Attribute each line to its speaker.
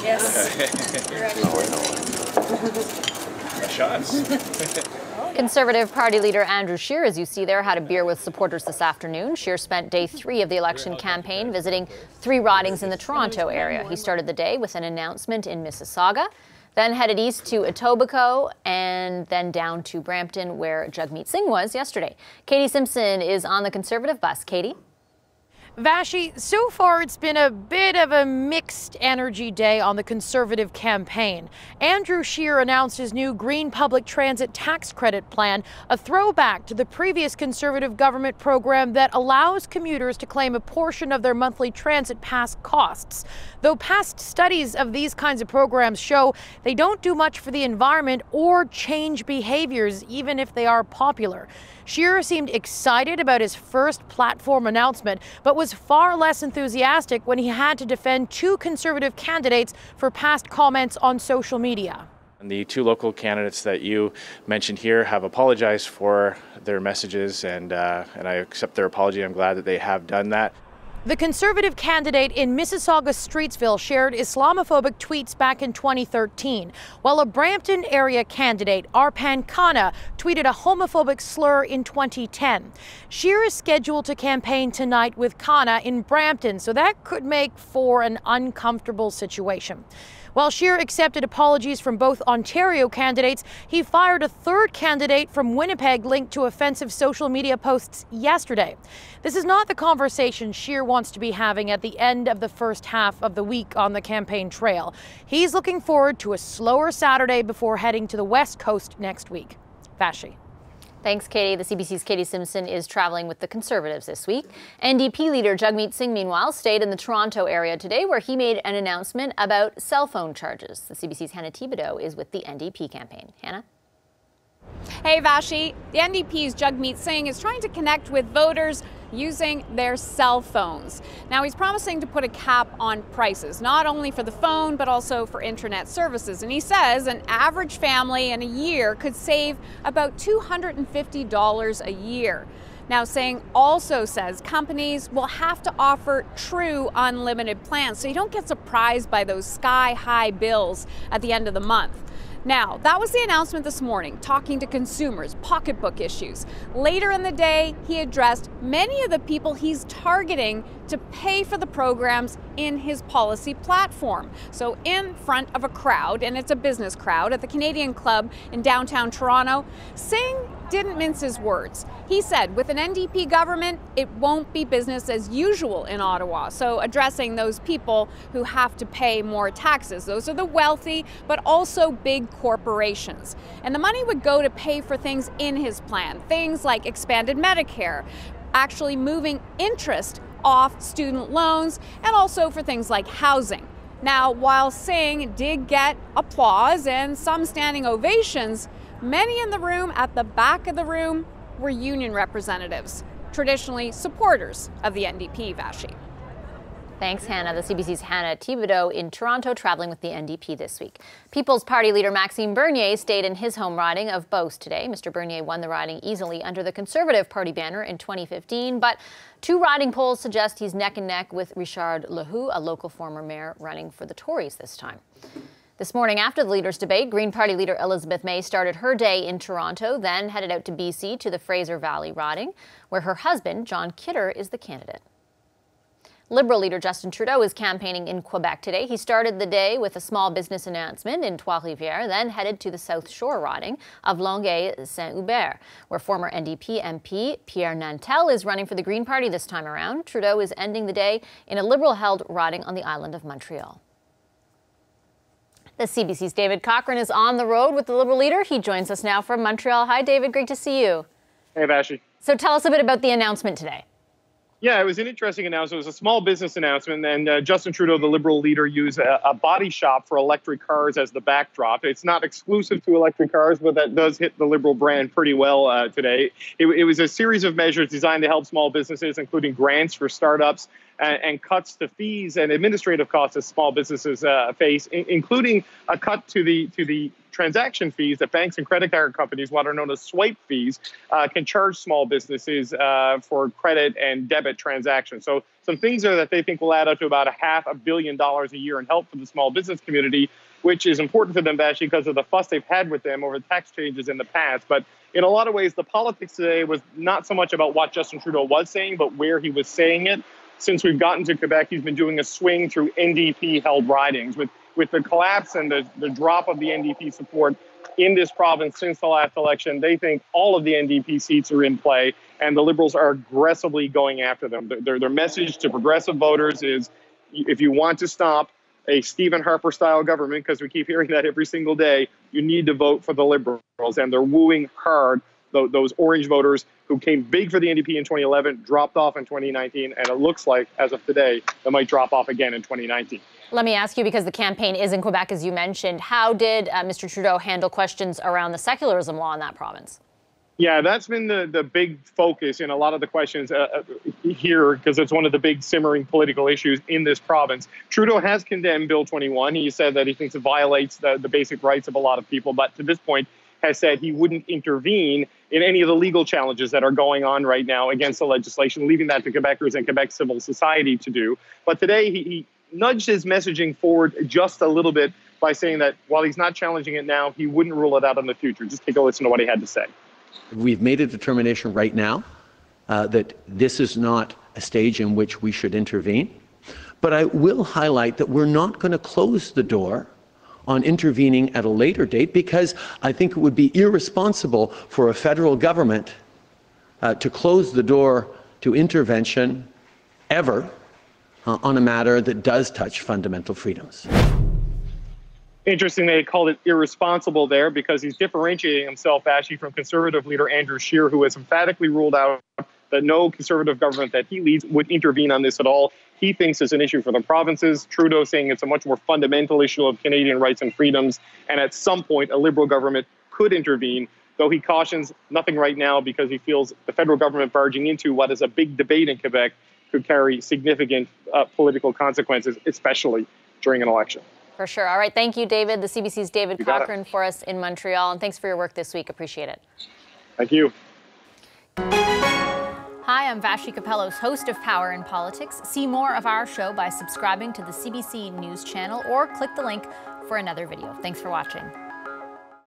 Speaker 1: Yes.
Speaker 2: Shots.
Speaker 3: Conservative Party leader Andrew Scheer, as you see there, had a beer with supporters this afternoon. Scheer spent day 3 of the election campaign visiting 3 ridings in the Toronto area. He started the day with an announcement in Mississauga, then headed east to Etobicoke, and then down to Brampton, where Jagmeet Singh was yesterday. Katie Simpson is on the Conservative bus. Katie?
Speaker 4: Vashi, so far it's been a bit of a mixed energy day on the Conservative campaign. Andrew Scheer announced his new Green Public Transit Tax Credit plan, a throwback to the previous Conservative government program that allows commuters to claim a portion of their monthly transit pass costs. Though past studies of these kinds of programs show they don't do much for the environment or change behaviors, even if they are popular. Scheer seemed excited about his first platform announcement, but was far less enthusiastic when he had to defend 2 Conservative candidates for past comments on social media.
Speaker 2: And the 2 local candidates that you mentioned here have apologized for their messages, and I accept their apology. I'm glad that they have done that.
Speaker 4: The Conservative candidate in Mississauga Streetsville shared Islamophobic tweets back in 2013, while a Brampton area candidate, Arpan Khanna, tweeted a homophobic slur in 2010. Scheer is scheduled to campaign tonight with Khanna in Brampton, so that could make for an uncomfortable situation. While Scheer accepted apologies from both Ontario candidates, he fired a 3rd candidate from Winnipeg linked to offensive social media posts yesterday. This is not the conversation Scheer wants to be having at the end of the first half of the week on the campaign trail. He's looking forward to a slower Saturday before heading to the West Coast next week. Vashi.
Speaker 3: Thanks, Katie. The CBC's Katie Simpson is traveling with the Conservatives this week. NDP Leader Jagmeet Singh, meanwhile, stayed in the Toronto area today, where he made an announcement about cell phone charges. The CBC's Hannah Thibodeau is with the NDP campaign. Hannah?
Speaker 1: Hey, Vashi. The NDP's Jagmeet Singh is trying to connect with voters using their cell phones. Now, he's promising to put a cap on prices, not only for the phone, but also for internet services. And he says an average family in a year could save about $250 a year. Now, Singh also says companies will have to offer true unlimited plans, so you don't get surprised by those sky-high bills at the end of the month. Now, that was the announcement this morning, talking to consumers, pocketbook issues. Later in the day, he addressed many of the people he's targeting to pay for the programs in his policy platform. So in front of a crowd, and it's a business crowd, at the Canadian Club in downtown Toronto, Singh didn't mince his words. He said with an NDP government, it won't be business as usual in Ottawa. So addressing those people who have to pay more taxes. Those are the wealthy, but also big corporations. And the money would go to pay for things in his plan. Things like expanded Medicare, actually moving interest off student loans, and also for things like housing. Now, while Singh did get applause and some standing ovations, many in the room at the back of the room were union representatives, traditionally supporters of the NDP, Vashi.
Speaker 3: Thanks, Hannah. The CBC's Hannah Thibodeau in Toronto, traveling with the NDP this week. People's Party leader Maxime Bernier stayed in his home riding of Beauce today. Mr. Bernier won the riding easily under the Conservative Party banner in 2015, but 2 riding polls suggest he's neck and neck with Richard Lehoux, a local former mayor running for the Tories this time. This morning, after the leaders' debate, Green Party leader Elizabeth May started her day in Toronto, then headed out to BC to the Fraser Valley riding, where her husband, John Kidder, is the candidate. Liberal Leader Justin Trudeau is campaigning in Quebec today. He started the day with a small business announcement in Trois-Rivières, then headed to the South Shore riding of Longueuil-Saint-Hubert, where former NDP MP Pierre Nantel is running for the Green Party this time around. Trudeau is ending the day in a Liberal-held riding on the island of Montreal. The CBC's David Cochran is on the road with the Liberal leader. He joins us now from Montreal. Hi, David. Great to see you.
Speaker 5: Hey, Vashi.
Speaker 3: So tell us a bit about the announcement today.
Speaker 5: Yeah, it was an interesting announcement. It was a small business announcement, and Justin Trudeau, the Liberal leader, used a body shop for electric cars as the backdrop. It's not exclusive to electric cars, but that does hit the Liberal brand pretty well today. It was a series of measures designed to help small businesses, including grants for startups and cuts to fees and administrative costs that small businesses face, including a cut to the transaction fees that banks and credit card companies, what are known as swipe fees, can charge small businesses for credit and debit transactions. So some things there that they think will add up to about $500 million a year in help for the small business community, which is important for them, actually, because of the fuss they've had with them over tax changes in the past. But in a lot of ways, the politics today was not so much about what Justin Trudeau was saying, but where he was saying it. Since we've gotten to Quebec, he's been doing a swing through NDP-held ridings. With the collapse and the drop of the NDP support in this province since the last election, they think all of the NDP seats are in play, and the Liberals are aggressively going after them. Their message to progressive voters is, if you want to stop a Stephen Harper-style government, because we keep hearing that every single day, you need to vote for the Liberals. And they're wooing hard those orange voters who came big for the NDP in 2011, dropped off in 2019, and it looks like, as of today, they might drop off again in 2019.
Speaker 3: Let me ask you, because the campaign is in Quebec, as you mentioned, how did Mr. Trudeau handle questions around the secularism law in that province?
Speaker 5: Yeah, that's been the big focus in a lot of the questions here, because it's one of the big simmering political issues in this province. Trudeau has condemned Bill 21. He said that he thinks it violates the basic rights of a lot of people, but to this point has said he wouldn't intervene in any of the legal challenges that are going on right now against the legislation, leaving that to Quebecers and Quebec civil society to do. But today he nudged his messaging forward just a little bit by saying that while he's not challenging it now, he wouldn't rule it out in the future. Just take a listen to what he had to say.
Speaker 6: We've made a determination right now that this is not a stage in which we should intervene. But I will highlight that we're not going to close the door on intervening at a later date, because I think it would be irresponsible for a federal government to close the door to intervention ever on a matter that does touch fundamental freedoms.
Speaker 5: Interesting they called it irresponsible there, because he's differentiating himself actually from Conservative leader Andrew Scheer, who has emphatically ruled out that no Conservative government that he leads would intervene on this at all. He thinks it's an issue for the provinces. Trudeau saying it's a much more fundamental issue of Canadian rights and freedoms, and at some point a Liberal government could intervene, though he cautions nothing right now, because he feels the federal government barging into what is a big debate in Quebec could carry significant political consequences, especially during an election.
Speaker 3: For sure. All right. Thank you, David. The CBC's David Cochran for us in Montreal. And thanks for your work this week. Appreciate it.
Speaker 5: Thank you.
Speaker 3: Hi, I'm Vashi Capellos, host of Power in Politics. See more of our show by subscribing to the CBC News channel or click the link for another video. Thanks for watching.